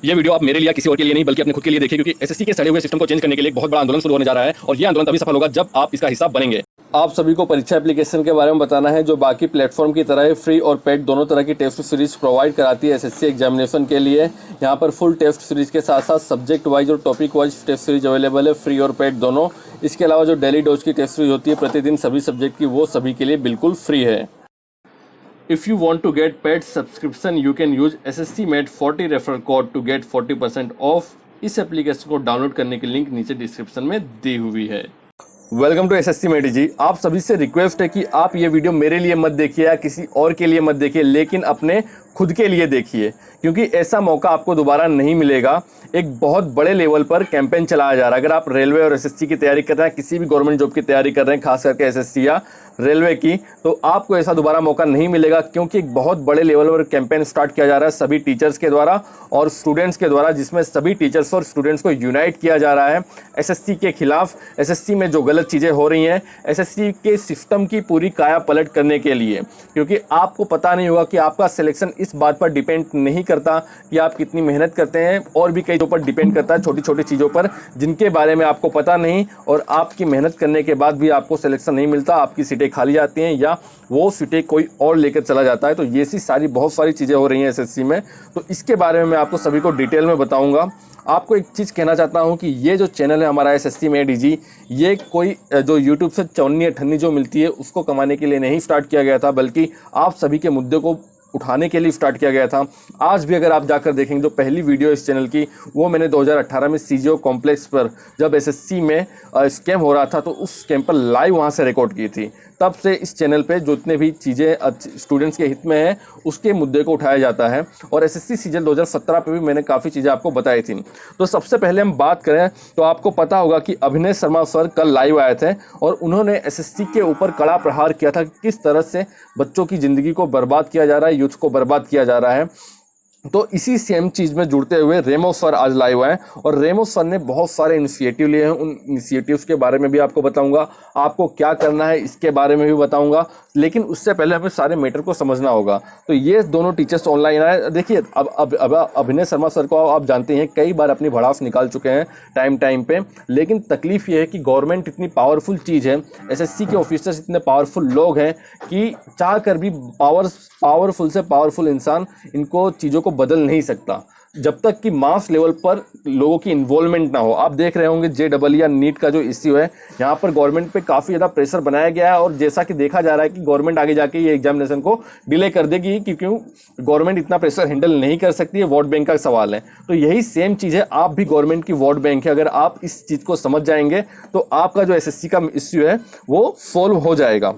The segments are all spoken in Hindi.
ये वीडियो आप मेरे लिए या किसी और के लिए नहीं बल्कि अपने खुद के लिए देखिए, क्योंकि एसएससी के सड़े हुए सिस्टम को चेंज करने के लिए एक बहुत बड़ा आंदोलन शुरू होने जा रहा है और ये आंदोलन तभी सफल होगा जब आप इसका हिस्सा बनेंगे। आप सभी को परीक्षा एप्लीकेशन के बारे में बताना है, जो बाकी प्लेटफॉर्म की तरह फ्री और पेड दोनों तरह की टेस्ट सीरीज प्रोवाइड कराती है एसएससी एग्जामिनेशन के लिए। यहाँ पर फुल टेस्ट सीरीज के साथ साथ सब्जेक्ट वाइज और topic wise test series available है, फ्री और पेड दोनों। इसके अलावा जो डेली डोज की टेस्ट सीरीज होती है प्रतिदिन सभी सब्जेक्ट की, वो सभी के लिए बिल्कुल फ्री है। If you want to get paid subscription, you can use SSC Made 40 referral code to get 40% off। इस एप्लीकेशन को डाउनलोड करने की लिंक नीचे डिस्क्रिप्शन में दी हुई है। वेलकम टू एसएससी मेड जी। आप सभी से रिक्वेस्ट है कि आप ये वीडियो मेरे लिए मत देखिए या किसी और के लिए मत देखिए, लेकिन अपने खुद के लिए देखिए, क्योंकि ऐसा मौका आपको दोबारा नहीं मिलेगा। एक बहुत बड़े लेवल पर कैंपेन चलाया जा रहा है। अगर आप रेलवे और एसएससी की तैयारी कर रहे हैं, किसी भी गवर्नमेंट जॉब की तैयारी कर रहे हैं, खास करके एसएससी या रेलवे की, तो आपको ऐसा दोबारा मौका नहीं मिलेगा, क्योंकि एक बहुत बड़े लेवल पर कैंपेन स्टार्ट किया जा रहा है सभी टीचर्स के द्वारा और स्टूडेंट्स के द्वारा, जिसमें सभी टीचर्स और स्टूडेंट्स को यूनाइट किया जा रहा है एसएससी के खिलाफ। एसएससी में जो गलत चीज़ें हो रही हैं, एसएससी के सिस्टम की पूरी काया पलट करने के लिए, क्योंकि आपको पता नहीं होगा कि आपका सिलेक्शन इस बात पर डिपेंड नहीं करता कि आप कितनी मेहनत करते हैं, और भी कई चीज़ों पर डिपेंड करता है, छोटी छोटी चीज़ों पर जिनके बारे में आपको पता नहीं, और आपकी मेहनत करने के बाद भी आपको सिलेक्शन नहीं मिलता, आपकी सीटें खाली जाती हैं या वो सीटें कोई और लेकर चला जाता है। तो ये सी बहुत सारी चीज़ें हो रही हैं एसएससी में, तो इसके बारे में मैं आपको सभी को डिटेल में बताऊंगा। आपको एक चीज़ कहना चाहता हूं कि ये जो चैनल है हमारा एसएससी मेड जी, ये कोई जो यूट्यूब से चौन्नी अठन्नी जो मिलती है उसको कमाने के लिए नहीं स्टार्ट किया गया था, बल्कि आप सभी के मुद्दे को उठाने के लिए स्टार्ट किया गया था। आज भी अगर आप जाकर देखेंगे, जो पहली वीडियो इस चैनल की, वो मैंने 2018 में सीजीओ कॉम्प्लेक्स पर जब एसएससी में स्कैम हो रहा था, तो उस स्कैम पर लाइव वहाँ से रिकॉर्ड की थी। तब से इस चैनल पे जितने भी चीज़ें स्टूडेंट्स के हित में हैं, उसके मुद्दे को उठाया जाता है, और एसएससी सीजीएल 2017 पे भी मैंने काफ़ी चीज़ें आपको बताई थी। तो सबसे पहले हम बात करें तो आपको पता होगा कि अभिनय शर्मा सर कल लाइव आए थे और उन्होंने एसएससी के ऊपर कड़ा प्रहार किया था कि किस तरह से बच्चों की ज़िंदगी को बर्बाद किया जा रहा है, यूथ को बर्बाद किया जा रहा है। तो इसी सेम चीज़ में जुड़ते हुए रेमो सर आज लाइव आए, और रेमो सर ने बहुत सारे इनिशिएटिव लिए हैं। उन इनिशिएटिव्स के बारे में भी आपको बताऊंगा, आपको क्या करना है इसके बारे में भी बताऊंगा, लेकिन उससे पहले हमें सारे मैटर को समझना होगा। तो ये दोनों टीचर्स ऑनलाइन आए। देखिए, अब अभिनय शर्मा सर को आप जानते हैं, कई बार अपनी भड़ास निकाल चुके हैं टाइम पे, लेकिन तकलीफ ये है कि गवर्नमेंट इतनी पावरफुल चीज़ है, एसएससी के ऑफिसर्स इतने पावरफुल लोग हैं कि चाह कर भी पावरफुल से पावरफुल इंसान इनको चीज़ों को बदल नहीं सकता, जब तक कि मास लेवल पर लोगों की इन्वॉल्वमेंट ना हो। आप देख रहे होंगे JEE या नीट का जो इश्यू है, यहाँ पर गवर्नमेंट पे काफ़ी ज़्यादा प्रेशर बनाया गया है, और जैसा कि देखा जा रहा है कि गवर्नमेंट आगे जाके ये एग्जामिनेशन को डिले कर देगी, क्योंकि गवर्नमेंट इतना प्रेशर हैंडल नहीं कर सकती है, वोट बैंक का सवाल है। तो यही सेम चीज़ है, आप भी गवर्नमेंट की वोट बैंक है। अगर आप इस चीज़ को समझ जाएंगे तो आपका जो एसएससी का इश्यू है वो सोल्व हो जाएगा।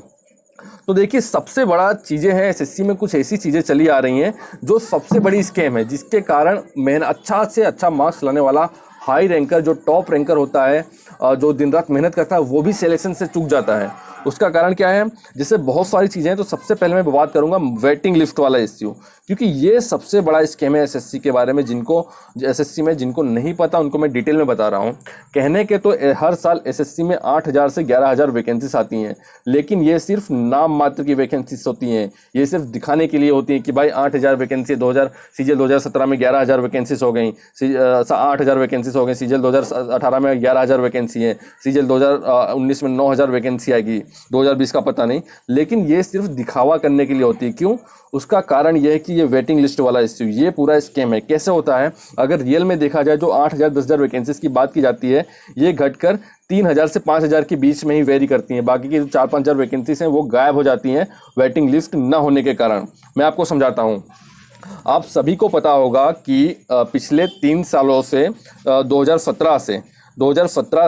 तो देखिए, सबसे बड़ा चीज़ें हैं एसएससी में, कुछ ऐसी चीज़ें चली आ रही हैं जो सबसे बड़ी स्कैम है, जिसके कारण अच्छा से अच्छा मार्क्स लाने वाला हाई रैंकर, जो टॉप रैंकर होता है, जो दिन रात मेहनत करता है, वो भी सिलेक्शन से चूक जाता है। उसका कारण क्या है? जैसे बहुत सारी चीज़ें हैं। तो सबसे पहले मैं बात करूंगा वेटिंग लिस्ट वाला इश्यू, क्योंकि ये सबसे बड़ा स्कैम है एसएससी के बारे में। जिनको एसएससी में जिनको नहीं पता, उनको मैं डिटेल में बता रहा हूँ। कहने के तो हर साल एसएससी में 8,000 से 11,000 वैकेंसीज आती हैं, लेकिन ये सिर्फ नाम मात्र की वैकेंसीज होती हैं। ये सिर्फ दिखाने के लिए होती है कि भाई 8,000 वैकेंसी, सीजीएल 2017 में 11,000 वैकेंसीज हो गई, 8,000 वैकेंसीज हो गई, सीजीएल 2018 में 11,000 वैकेंसी है, सीजीएल 2019 में 9,000 वैकेंसी आएगी, 2020 का पता नहीं, लेकिन ये सिर्फ दिखावा करने के लिए होती है। क्यों? उसका कारण यह है कि ये वेटिंग लिस्ट वाला इश्यू, ये पूरा स्कैम है। कैसे होता है? अगर रियल में देखा जाए, जो 8,000 10,000 वैकेंसीज की बात की जाती है, ये घटकर 3,000 से 5,000 के बीच में ही वेरी करती हैं। बाकी की जो 4-5,000 वैकेंसीज हैं वो गायब हो जाती हैं वेटिंग लिस्ट न होने के कारण। मैं आपको समझाता हूँ। आप सभी को पता होगा कि पिछले 3 सालों से 2017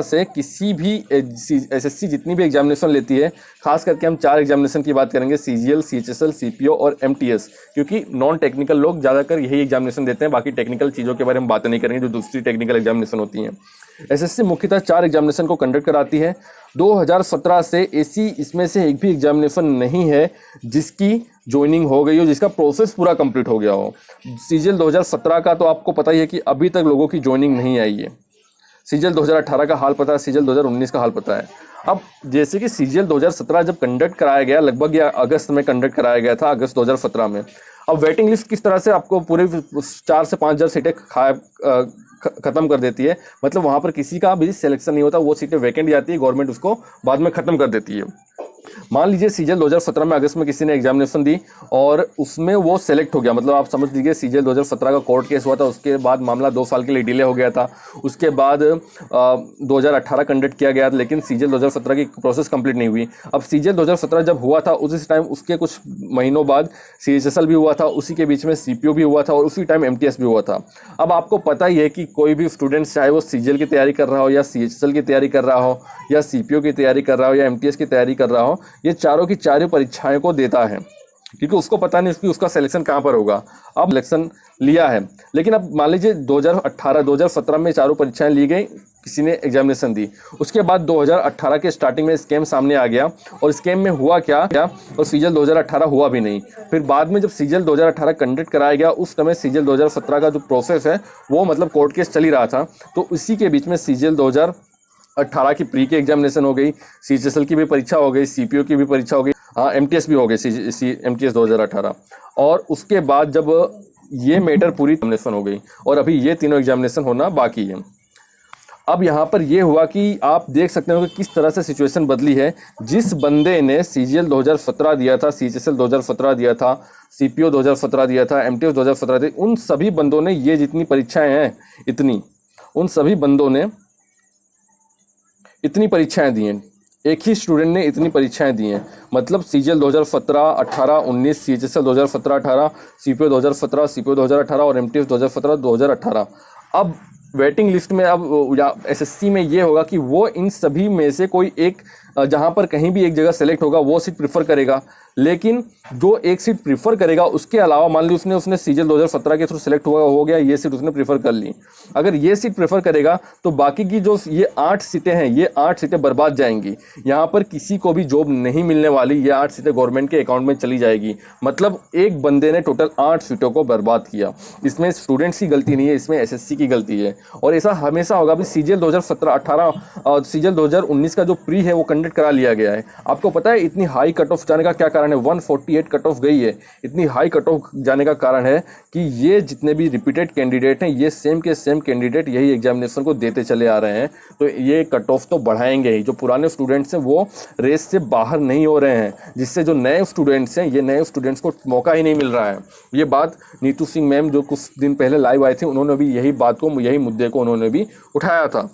से किसी भी एसएससी जितनी भी एग्जामिनेशन लेती है, खास करके हम 4 एग्जामिनेशन की बात करेंगे, सीजीएल, सीएचएसएल, सीपीओ और एमटीएस, क्योंकि नॉन टेक्निकल लोग ज़्यादातर यही एग्जामिनेशन देते हैं। बाकी टेक्निकल चीज़ों के बारे में बात नहीं करेंगे, जो दूसरी टेक्निकल एग्जामिनेशन होती हैं। एसएससी मुख्यतः 4 एग्जामिनेशन को कंडक्ट कराती है। 2017 से ऐसी इसमें से एक भी एग्जामिनेशन नहीं है जिसकी ज्वाइनिंग हो गई हो, जिसका प्रोसेस पूरा कंप्लीट हो गया हो। सीजीएल 2017 का तो आपको पता ही है कि अभी तक लोगों की ज्वाइनिंग नहीं आई है। सीजीएल 2018 का हाल पता है, सीजीएल 2019 का हाल पता है। अब जैसे कि सीजीएल 2017 जब कंडक्ट कराया गया, लगभग या अगस्त में कंडक्ट कराया गया था, अगस्त 2017 में। अब वेटिंग लिस्ट किस तरह से आपको पूरे 4 से 5 हज़ार सीटें खत्म कर देती है, मतलब वहाँ पर किसी का भी सिलेक्शन नहीं होता, वो सीटें वैकेंट जाती है, गवर्नमेंट उसको बाद में ख़त्म कर देती है। मान लीजिए सीजीएल 2017 में अगस्त में किसी ने एग्जामिनेशन दी और उसमें वो सेलेक्ट हो गया, मतलब आप समझ लीजिए सीजीएल 2017 का कोर्ट केस हुआ था, उसके बाद मामला 2 साल के लिए डिले हो गया था, उसके बाद 2018 कंडक्ट किया गया, लेकिन सीजीएल 2017 की प्रोसेस कंप्लीट नहीं हुई। अब सीजीएल 2017 जब हुआ था उसी टाइम उसके कुछ महीनों बाद सीएचएसएल भी हुआ था, उसी के बीच में सीपीओ भी हुआ था और उसी टाइम एमटीएस भी हुआ था। अब आपको पता ही है कि कोई भी स्टूडेंट चाहे वो सीजीएल की तैयारी कर रहा हो या सीएचएसएल की तैयारी कर रहा हो या सीपीओ की तैयारी कर रहा हो या एमटीएस की तैयारी कर रहा हो, ये चारों की चारों परीक्षाएं को देता है, क्योंकि उसको पता नहीं उसका सिलेक्शन कहाँ पर होगा। अब सिलेक्शन लिया है, लेकिन अब मान लीजिए 2017 में चारों परीक्षाएं ली गई, किसी ने एग्जामिनेशन दी, उसके बाद 2018 के स्टार्टिंग में स्कैम सामने आ गया और स्कैम में हुआ क्या और सीजीएल 2018 हुआ भी नहीं। फिर बाद में जब सीजीएल 2018 कंडक्ट कराया गया, उस समय सीजीएल 2017 का जो प्रोसेस है वो मतलब कोर्ट केस चल ही रहा था, तो इसी के बीच में सीजीएल 2018 की प्री की एग्जामिनेशन हो गई, सीएचएसएल की भी परीक्षा हो गई, सीपीओ की भी परीक्षा हो गई, हाँ एमटीएस भी हो गई, एमटीएस 2018। और उसके बाद जब ये मैटर पूरी एग्जामिनेशन हो गई और अभी ये तीनों एग्जामिनेशन होना बाकी है। अब यहाँ पर ये हुआ कि आप देख सकते हो कि किस तरह से सिचुएशन बदली है। जिस बंदे ने सीजीएल 2017 दिया था, सीएचएसएल 2017 दिया था, सीपीओ 2017 दिया था, एमटीएस 2017 दिया, उन सभी बंदों ने ये जितनी परीक्षाएं हैं उन सभी बंदों ने इतनी परीक्षाएं दी हैं। एक ही स्टूडेंट ने इतनी परीक्षाएं दी हैं, मतलब सीजीएल 2017, 18, 19, सीएचएसएल 2017, 18, सीपीओ 2017, सीपीओ 2018 और एमटीएस 2017, 2018। अब वेटिंग लिस्ट में अब या एसएससी में ये होगा कि वो इन सभी में से कोई एक, जहाँ पर कहीं भी एक जगह सेलेक्ट होगा वो सीट प्रीफर करेगा, लेकिन जो एक सीट प्रीफर करेगा उसके अलावा मान ली उसने सीजीएल 2017 के थ्रू सेलेक्ट हो गया, ये सीट उसने प्रीफर कर ली, अगर ये सीट प्रीफर करेगा तो बाकी की जो ये 8 सीटें हैं, ये 8 सीटें बर्बाद जाएंगी। यहाँ पर किसी को भी जॉब नहीं मिलने वाली, ये 8 सीटें गवर्नमेंट के अकाउंट में चली जाएगी। मतलब एक बंदे ने टोटल 8 सीटों को बर्बाद किया। इसमें स्टूडेंट्स की गलती नहीं है, इसमें एसएससी की गलती है। और ऐसा हमेशा होगा भी सीजीएल 2017, 18 और सीजीएल 2019 का जो प्री है वो कंडक्ट करा लिया गया है। आपको पता है इतनी हाई कट ऑफ जाने का क्या कारण है? 148 कट ऑफ गई है। इतनी हाई कट ऑफ जाने का कारण है कि ये जितने भी रिपीटेड कैंडिडेट हैं, ये सेम के सेम कैंडिडेट यही एग्जामिनेशन को देते चले आ रहे हैं, तो ये कट ऑफ तो बढ़ाएंगे ही। जो पुराने स्टूडेंट्स हैं वो रेस से बाहर नहीं हो रहे हैं, जिससे जो नए स्टूडेंट्स हैं, ये नए स्टूडेंट्स को मौका ही नहीं मिल रहा है। ये बात नीतू सिंह मैम जो कुछ दिन पहले लाइव आए थे, उन्होंने भी यही मुद्दे को उन्होंने भी उठाया था।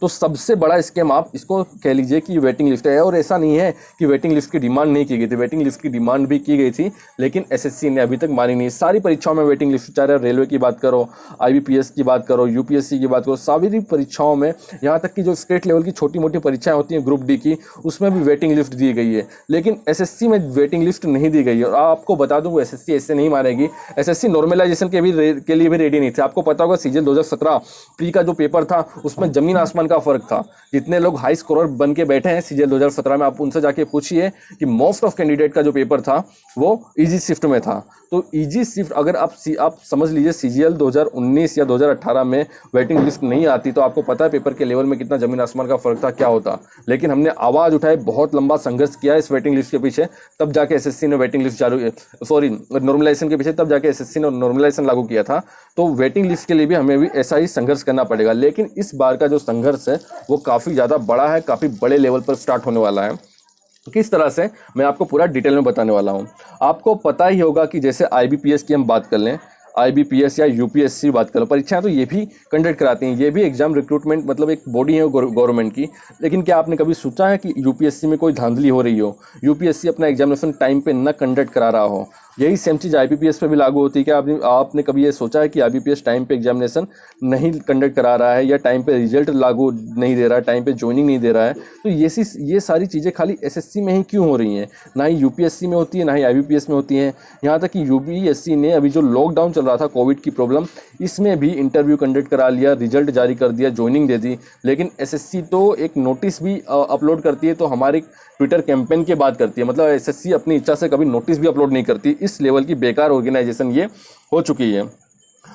तो सबसे बड़ा स्कैम आप इसको कह लीजिए कि वेटिंग लिस्ट है। और ऐसा नहीं है कि वेटिंग लिस्ट की डिमांड नहीं की गई थी, वेटिंग लिस्ट की डिमांड भी की गई थी, लेकिन एसएससी ने अभी तक मानी नहीं। सारी परीक्षाओं में वेटिंग लिस्ट, चाहे रेलवे की बात करो, आईबीपीएस की बात करो, यूपीएससी की बात करो, सारी परीक्षाओं में, यहाँ तक कि जो स्टेट लेवल की छोटी मोटी परीक्षाएं होती हैं ग्रुप डी की, उसमें भी वेटिंग लिस्ट दी गई है, लेकिन एसएससी में वेटिंग लिस्ट नहीं दी गई है। और आपको बता दूँ, एसएससी ऐसे नहीं मानेगी। एसएससी नॉर्मलाइजेशन के लिए भी रेडी नहीं थे। आपको पता होगा सीजीएल 2017 प्री का जो पेपर था उसमें जमीन आसमान का फर्क था। जितने लोग हाई स्कोरर बन के बैठे हैं सीजीएल 2017 में, आप उनसे जाके पूछिए कि मोस्ट ऑफ कैंडिडेट का जो पेपर था वो इजी शिफ्ट में था। तो इजी शिफ्ट अगर आप समझ लीजिए सीजीएल 2019 या 2018 में वेटिंग लिस्ट नहीं आती, तो आपको पता है पेपर के लेवल में कितना जमीन आसमान का फर्क था, क्या होता। लेकिन हमने आवाज़ उठाई, बहुत लंबा संघर्ष किया इस वेटिंग लिस्ट के पीछे, तब जाके एसएससी ने वेटिंग लिस्ट नॉर्मलाइजेशन के पीछे, तब जाके एसएससी ने नॉर्मलाइजेशन लागू किया था। तो वेटिंग लिस्ट के लिए भी हमें भी ऐसा ही संघर्ष करना पड़ेगा। लेकिन इस बार का जो संघर्ष है वो काफ़ी ज़्यादा बड़ा है, काफ़ी बड़े लेवल पर स्टार्ट होने वाला है। किस तरह से, मैं आपको पूरा डिटेल में बताने वाला हूं। आपको पता ही होगा कि जैसे आईबीपीएस की हम बात कर लें, आईबीपीएस या यूपीएससी बात करो, परीक्षाएं तो ये भी कंडक्ट कराती हैं, ये भी एग्जाम रिक्रूटमेंट मतलब एक बॉडी है गवर्नमेंट की। लेकिन क्या आपने कभी सोचा है कि यूपीएससी में कोई धांधली हो रही हो, यूपीएससी अपना एग्जामिनेशन टाइम पे न कंडक्ट करा रहा हो? यही सेम चीज़ आईबीपीएस पे भी लागू होती है। क्या आपने कभी ये सोचा है कि आईबीपीएस टाइम पे एग्जामिनेशन नहीं कंडक्ट करा रहा है, या टाइम पे रिजल्ट लागू नहीं दे रहा है, टाइम पे ज्वाइनिंग नहीं दे रहा है? तो ये सारी चीज़ें खाली एसएससी में ही क्यों हो रही हैं? ना ही यूपीएससी में होती है, ना ही आईबीपीएस में होती हैं। यहाँ तक कि यूपीएससी ने अभी जो लॉकडाउन चल रहा था कोविड की प्रॉब्लम, इसमें भी इंटरव्यू कंडक्ट करा लिया, रिजल्ट जारी कर दिया, ज्वाइनिंग दे दी। लेकिन एसएससी तो एक नोटिस भी अपलोड करती है, तो हमारे ट्विटर कैंपेन की बात करती है। मतलब एसएससी अपनी इच्छा से कभी नोटिस भी अपलोड नहीं करती। इस लेवल की बेकार ऑर्गेनाइजेशन ये हो चुकी है।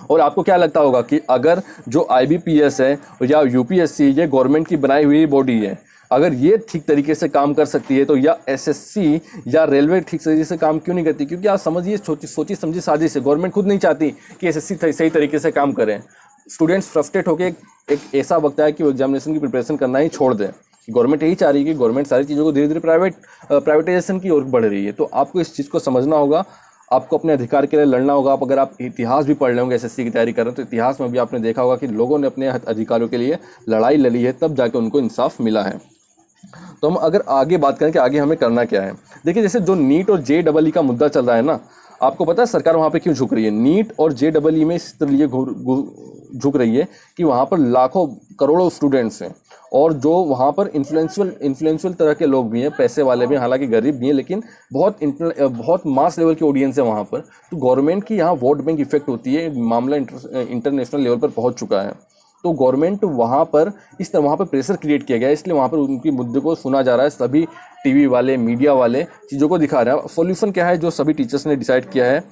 और आपको क्या लगता होगा कि अगर जो आईबीपीएस है या यूपीएससी, ये गवर्नमेंट की बनाई हुई बॉडी है, अगर ये ठीक तरीके से काम कर सकती है तो या एसएससी या रेलवे ठीक तरीके से काम क्यों नहीं करती? क्योंकि आप समझिए, सोची समझी साजिश है। गवर्नमेंट खुद नहीं चाहती कि एसएससी सही तरीके से काम करें। स्टूडेंट्स फ्रस्ट्रेट होकर एक ऐसा वक्त है कि वो एग्जामिनेशन की प्रिपरेशन करना ही छोड़ दें। गवर्नमेंट यही चाह रही है कि गवर्नमेंट सारी चीज़ों को धीरे धीरे प्राइवेटाइजेशन की ओर बढ़ रही है। तो आपको इस चीज़ को समझना होगा, आपको अपने अधिकार के लिए लड़ना होगा। अगर आप इतिहास भी पढ़ रहे होंगे एसएससी की तैयारी कर रहे हैं, तो इतिहास में भी आपने देखा होगा कि लोगों ने अपने अधिकारों के लिए लड़ाई लड़ी है, तब जाके उनको इंसाफ मिला है। तो हम अगर आगे बात करें कि आगे हमें करना क्या है, देखिए जैसे जो नीट और JEE का मुद्दा चल रहा है ना, आपको पता है सरकार वहाँ पे क्यों झुक रही है? नीट और JEE में इसलिए झुक रही है कि वहाँ पर लाखों करोड़ों स्टूडेंट्स हैं और जो वहाँ पर इन्फ्लुएंशियल तरह के लोग भी हैं, पैसे वाले भी हैं, हालांकि गरीब भी हैं, लेकिन बहुत मास लेवल की ऑडियंस है वहाँ पर। तो गवर्नमेंट की यहाँ वोट बैंक इफेक्ट होती है। मामला इंटरनेशनल लेवल पर पहुँच चुका है। तो गवर्नमेंट वहाँ पर वहाँ पर प्रेशर क्रिएट किया गया है, इसलिए वहाँ पर उनकी मुद्दे को सुना जा रहा है। सभी टीवी वाले, मीडिया वाले चीज़ों को दिखा रहे हैं। सॉल्यूशन क्या है जो सभी टीचर्स ने डिसाइड किया है?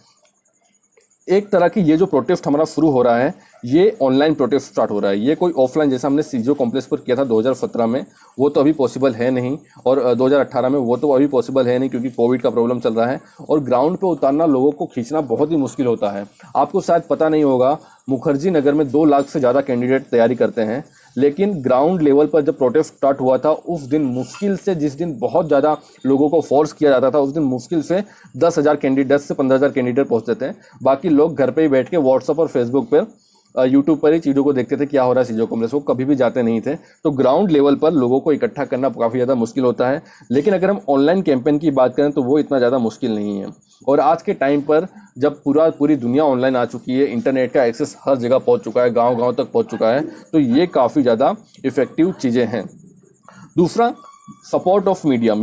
एक तरह की ये जो प्रोटेस्ट हमारा शुरू हो रहा है, ये ऑनलाइन प्रोटेस्ट स्टार्ट हो रहा है। ये कोई ऑफलाइन जैसा हमने सीजो कॉम्प्लेक्स पर किया था 2017 में, वो तो अभी पॉसिबल है नहीं, और 2018 में वो तो अभी पॉसिबल है नहीं क्योंकि कोविड का प्रॉब्लम चल रहा है। और ग्राउंड पे उतारना, लोगों को खींचना बहुत ही मुश्किल होता है। आपको शायद पता नहीं होगा, मुखर्जी नगर में 2 लाख से ज़्यादा कैंडिडेट तैयारी करते हैं, लेकिन ग्राउंड लेवल पर जब प्रोटेस्ट स्टार्ट हुआ था उस दिन मुश्किल से, जिस दिन बहुत ज़्यादा लोगों को फोर्स किया जाता था, उस दिन मुश्किल से 10,000 कैंडिडेट, 10 से 15,000 कैंडिडेट पहुँचते थे। बाकी लोग घर पे ही बैठ के व्हाट्सअप और फेसबुक पर, यूट्यूब पर ही चीज़ों को देखते थे क्या हो रहा है सीजो कॉम्प्लेक्स। वो कभी भी जाते नहीं थे। तो ग्राउंड लेवल पर लोगों को इकट्ठा करना काफ़ी ज़्यादा मुश्किल होता है। लेकिन अगर हम ऑनलाइन कैंपेन की बात करें तो वो इतना ज़्यादा मुश्किल नहीं है। और आज के टाइम पर जब पूरी दुनिया ऑनलाइन आ चुकी है, इंटरनेट का एक्सेस हर जगह पहुंच चुका है, गांव-गांव तक पहुंच चुका है, तो ये काफ़ी ज़्यादा इफ़ेक्टिव चीज़ें हैं। दूसरा, सपोर्ट ऑफ मीडिया।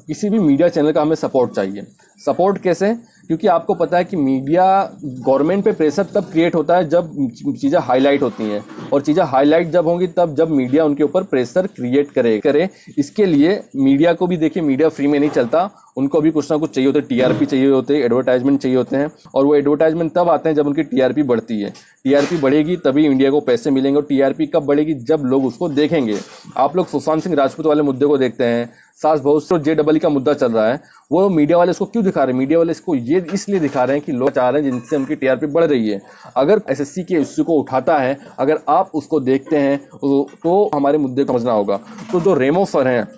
किसी भी मीडिया चैनल का हमें सपोर्ट चाहिए। सपोर्ट कैसे? क्योंकि आपको पता है कि मीडिया, गवर्नमेंट पे प्रेशर तब क्रिएट होता है जब चीज़ें हाईलाइट होती हैं, और चीज़ें हाईलाइट जब होंगी तब जब मीडिया उनके ऊपर प्रेशर क्रिएट करे। इसके लिए मीडिया को भी देखिए, मीडिया फ्री में नहीं चलता, उनको भी कुछ ना कुछ चाहिए होते हैं। टीआरपी चाहिए होते हैं, एडवर्टाइजमेंट चाहिए होते हैं, और वो एडवर्टाइजमेंट तब आते हैं जब उनकी टीआरपी बढ़ती है। टीआरपी बढ़ेगी तभी इंडिया को पैसे मिलेंगे, और टीआरपी कब बढ़ेगी? जब लोग उसको देखेंगे। आप लोग सुशांत सिंह राजपूत वाले मुद्दे को देखते हैं, सास बहू से JEE का मुद्दा चल रहा है, वो मीडिया वाले इसको क्यों दिखा रहे हैं? मीडिया वाले इसको ये इसलिए दिखा रहे हैं कि लोग चाह रहे हैं जिनसे उनकी टीआरपी बढ़ रही है। अगर एसएससी के इश्यू को उठाता है, अगर आप उसको देखते हैं तो हमारे मुद्दे को समझना होगा। तो जो रेमो सर हैं,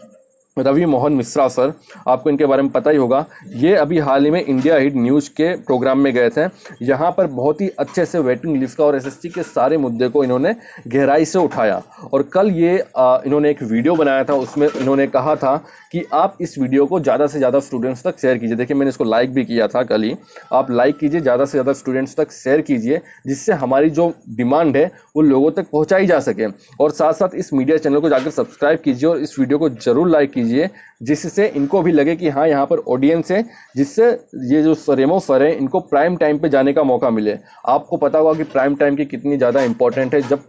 रवि मोहन मिश्रा सर, आपको इनके बारे में पता ही होगा। ये अभी हाल ही में इंडिया हिट न्यूज़ के प्रोग्राम में गए थे। यहाँ पर बहुत ही अच्छे से वेटिंग लिस्ट का और एसएससी के सारे मुद्दे को इन्होंने गहराई से उठाया। और कल ये इन्होंने एक वीडियो बनाया था, उसमें इन्होंने कहा था कि आप इस वीडियो को ज़्यादा से ज़्यादा स्टूडेंट्स तक शेयर कीजिए। देखिए, मैंने इसको लाइक भी किया था कल ही। आप लाइक कीजिए, ज़्यादा से ज़्यादा स्टूडेंट्स तक शेयर कीजिए, जिससे हमारी जो डिमांड है वो लोगों तक पहुँचाई जा सके। और साथ साथ इस मीडिया चैनल को जाकर सब्सक्राइब कीजिए और इस वीडियो को ज़रूर लाइक कीजिए, जिससे इनको भी लगे कि हाँ, यहाँ पर ऑडियंस है, जिससे ये जो रेमो सर है इनको प्राइम टाइम पे जाने का मौका मिले। आपको पता होगा कि प्राइम टाइम की कितनी ज़्यादा इंपॉर्टेंट है, जब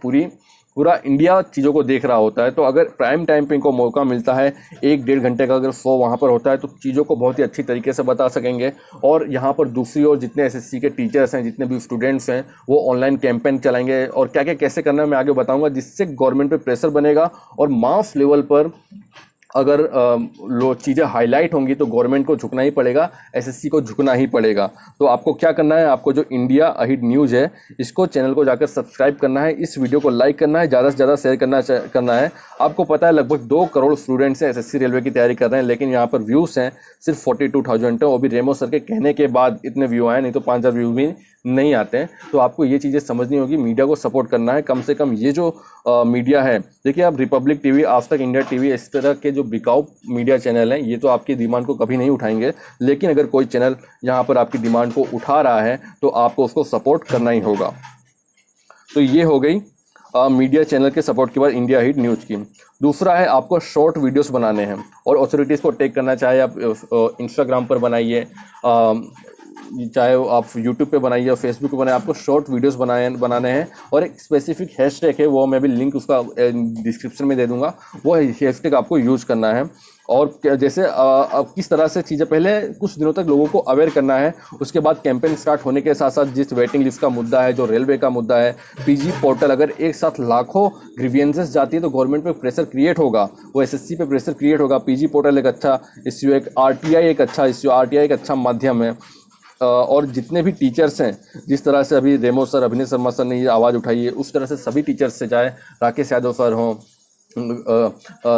पूरा इंडिया चीज़ों को देख रहा होता है। तो अगर प्राइम टाइम पे इनको मौका मिलता है 1-1.5 घंटे का, अगर शो वहाँ पर होता है, तो चीज़ों को बहुत ही अच्छी तरीके से बता सकेंगे। और यहाँ पर दूसरी ओर जितने एसएससी के टीचर्स हैं, जितने भी स्टूडेंट्स हैं, वो ऑनलाइन कैंपेन चलाएंगे, और क्या क्या कैसे करना है मैं आगे बताऊँगा, जिससे गवर्नमेंट पर प्रेशर बनेगा। और मास लेवल पर अगर चीज़ें हाईलाइट होंगी तो गवर्नमेंट को झुकना ही पड़ेगा, एसएससी को झुकना ही पड़ेगा। तो आपको क्या करना है? आपको जो इंडिया अहिट न्यूज़ है, इसको चैनल को जाकर सब्सक्राइब करना है, इस वीडियो को लाइक करना है, ज़्यादा से ज़्यादा शेयर करना है। आपको पता है लगभग 2 करोड़ स्टूडेंट्स हैं एसएससी रेलवे की तैयारी कर रहे हैं, लेकिन यहाँ पर व्यूज़ हैं सिर्फ 42,000 है। वो भी रेमो सर के कहने के बाद इतने व्यू आए, नहीं तो 5,000 व्यू भी नहीं आते हैं। तो आपको ये चीज़ें समझनी होगी, मीडिया को सपोर्ट करना है। कम से कम ये जो मीडिया है, देखिए आप रिपब्लिक टीवी, आज तक इंडिया टीवी, इस तरह के जो बिकाऊ मीडिया चैनल हैं, ये तो आपकी डिमांड को कभी नहीं उठाएंगे। लेकिन अगर कोई चैनल यहाँ पर आपकी डिमांड को उठा रहा है तो आपको उसको सपोर्ट करना ही होगा। तो ये हो गई मीडिया चैनल के सपोर्ट के बाद इंडिया हिट न्यूज़ की। दूसरा है, आपको शॉर्ट वीडियोस बनाने हैं और ऑथोरिटीज़ को टेक करना, चाहे आप इंस्टाग्राम पर बनाइए, चाहे वो आप यूट्यूब पे बनाइए या फेसबुक पे बनाइए, आपको शॉर्ट वीडियोस बनाने हैं और एक स्पेसिफिक हैशटैग है, वो मैं भी लिंक उसका डिस्क्रिप्शन में दे दूंगा, वो हैशटैग आपको यूज करना है। और जैसे अब किस तरह से चीज़ें पहले कुछ दिनों तक लोगों को अवेयर करना है, उसके बाद कैंपेन स्टार्ट होने के साथ साथ जिस वेटिंग लिस्ट का मुद्दा है, जो रेलवे का मुद्दा है, पीजी पोर्टल, अगर एक साथ लाखों ग्रीवियंसेस जाती है तो गवर्नमेंट पे प्रेशर क्रिएट होगा, वो एसएससी पे प्रेशर क्रिएट होगा। पीजी पोर्टल एक अच्छा इश्यू, एक आरटीआई एक अच्छा इश्यू, आरटीआई एक अच्छा माध्यम है। और जितने भी टीचर्स हैं, जिस तरह से अभी रेमो सर, अभिनय शर्मा सर ने ये आवाज़ उठाई है, उस तरह से सभी टीचर्स से, चाहे राकेश यादव सर हों,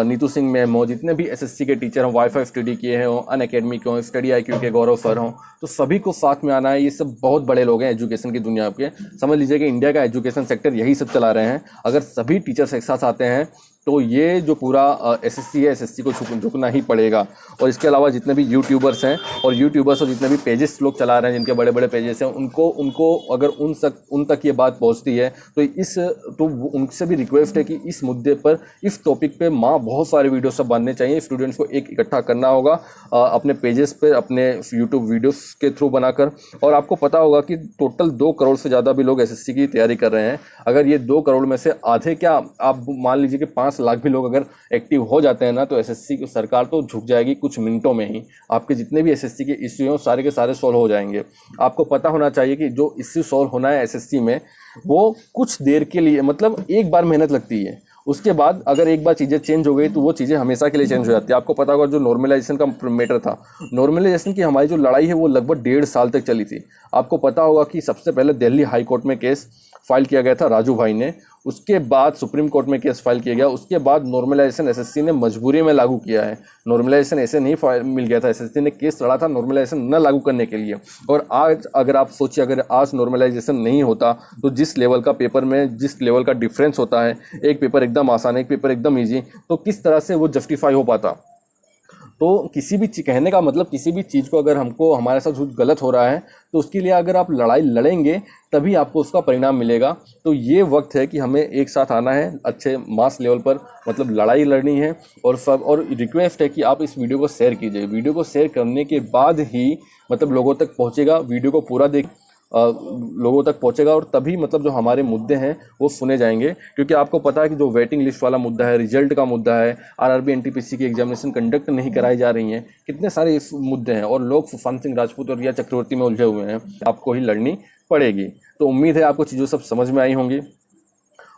नीतू सिंह मैम हो, जितने भी एसएससी के टीचर हों, वाईफाई स्टडी किए हैं, अन अकेडमी के हों, स्टडी IQ के गौरव सर हों, तो सभी को साथ में आना है। ये सब बहुत बड़े लोग हैं एजुकेशन की दुनिया के, समझ लीजिए कि इंडिया का एजुकेशन सेक्टर यही सब चला रहे हैं। अगर सभी टीचर्स एक साथ आते हैं तो ये जो पूरा एसएससी है, एसएससी को झुकना ही पड़ेगा। और इसके अलावा जितने भी यूट्यूबर्स हैं और जितने भी पेजेस लोग चला रहे हैं, जिनके बड़े बड़े पेजेस हैं, उनको अगर उन तक ये बात पहुंचती है तो उनसे भी रिक्वेस्ट है कि इस मुद्दे पर, इस टॉपिक पे बहुत सारे वीडियो सब बनने चाहिए। स्टूडेंट्स को एक इकट्ठा करना होगा अपने पेजेस पे, अपने यूट्यूब वीडियोस के थ्रू बनाकर। और आपको पता होगा कि टोटल 2 करोड़ से ज़्यादा भी लोग एसएससी की तैयारी कर रहे हैं। अगर ये 2 करोड़ में से आधे, क्या आप मान लीजिए कि 5 लाख भी लोग अगर एक्टिव हो जाते हैं ना, तो एसएससी की सरकार तो झुक जाएगी कुछ मिनटों में ही। आपके जितने भी एसएससी के इश्यू हैं सारे के सारे सॉल्व हो जाएंगे। आपको पता होना चाहिए कि जो इश्यू सॉल्व होना है एसएससी में, वो कुछ देर के लिए, मतलब एक बार मेहनत लगती है, उसके बाद अगर एक बार चीज़ें चेंज हो गई तो वो चीज़ें हमेशा के लिए चेंज हो जाती है। आपको पता होगा जो नॉर्मलाइजेशन का मैटर था, नॉर्मलाइजेशन की हमारी जो लड़ाई है वो लगभग 1.5 साल तक चली थी। आपको पता होगा कि सबसे पहले दिल्ली हाई कोर्ट में केस फाइल किया गया था राजू भाई ने, उसके बाद सुप्रीम कोर्ट में केस फाइल किया गया, उसके बाद नॉर्मलाइजेशन एसएससी ने मजबूरी में लागू किया है। नॉर्मलाइजेशन ऐसे नहीं मिल गया था, एसएससी ने केस लड़ा था नॉर्मलाइजेशन न लागू करने के लिए। और आज अगर आप सोचिए, अगर आज नॉर्मलाइजेशन नहीं होता तो जिस लेवल का पेपर में, जिस लेवल का डिफरेंस होता है, एक पेपर एकदम आसान, एक पेपर एकदम ईजी, तो किस तरह से वो जस्टिफाई हो पाता। तो किसी भी कहने का मतलब, किसी भी चीज़ को अगर हमको, हमारे साथ कुछ गलत हो रहा है तो उसके लिए अगर आप लड़ाई लड़ेंगे तभी आपको उसका परिणाम मिलेगा। तो ये वक्त है कि हमें एक साथ आना है, अच्छे मास लेवल पर, मतलब लड़ाई लड़नी है। और रिक्वेस्ट है कि आप इस वीडियो को शेयर कीजिए। वीडियो को शेयर करने के बाद ही मतलब लोगों तक पहुँचेगा, वीडियो को पूरा देख लोगों तक पहुंचेगा और तभी मतलब जो हमारे मुद्दे हैं वो सुने जाएंगे। क्योंकि आपको पता है कि जो वेटिंग लिस्ट वाला मुद्दा है, रिजल्ट का मुद्दा है, आरआरबी एनटीपीसी की एग्जामिनेशन कंडक्ट नहीं कराई जा रही हैं, कितने सारे इस मुद्दे हैं और लोग सुशांत सिंह राजपूत और रिया चक्रवर्ती में उलझे हुए हैं। आपको ही लड़नी पड़ेगी। तो उम्मीद है आपको चीज़ें सब समझ में आई होंगी।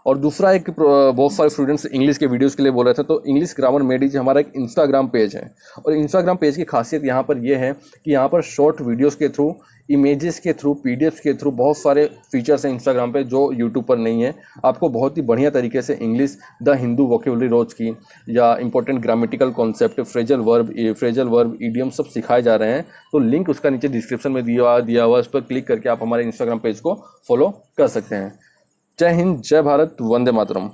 और दूसरा, एक बहुत सारे स्टूडेंट्स इंग्लिश के वीडियोस के लिए बोल रहे थे, तो इंग्लिश ग्रामर मेडी हमारा एक इंस्टाग्राम पेज है। और इंस्टाग्राम पेज की खासियत यहाँ पर यह है कि यहाँ पर शॉर्ट वीडियोस के थ्रू, इमेजेस के थ्रू, पीडीएफ्स के थ्रू बहुत सारे फीचर्स हैं इंस्टाग्राम पे जो यूट्यूब पर नहीं है। आपको बहुत ही बढ़िया तरीके से इंग्लिश, द हिंदू वोकेबुलरी रोज की, या important grammatical concept, phrasal verb, idiom सब सिखाए जा रहे हैं। तो लिंक उसका नीचे डिस्क्रिप्शन में दिया हुआ, उस पर क्लिक करके आप हमारे इंस्टाग्राम पेज को फॉलो कर सकते हैं। जय हिंद, जय भारत, वंदे मातरम।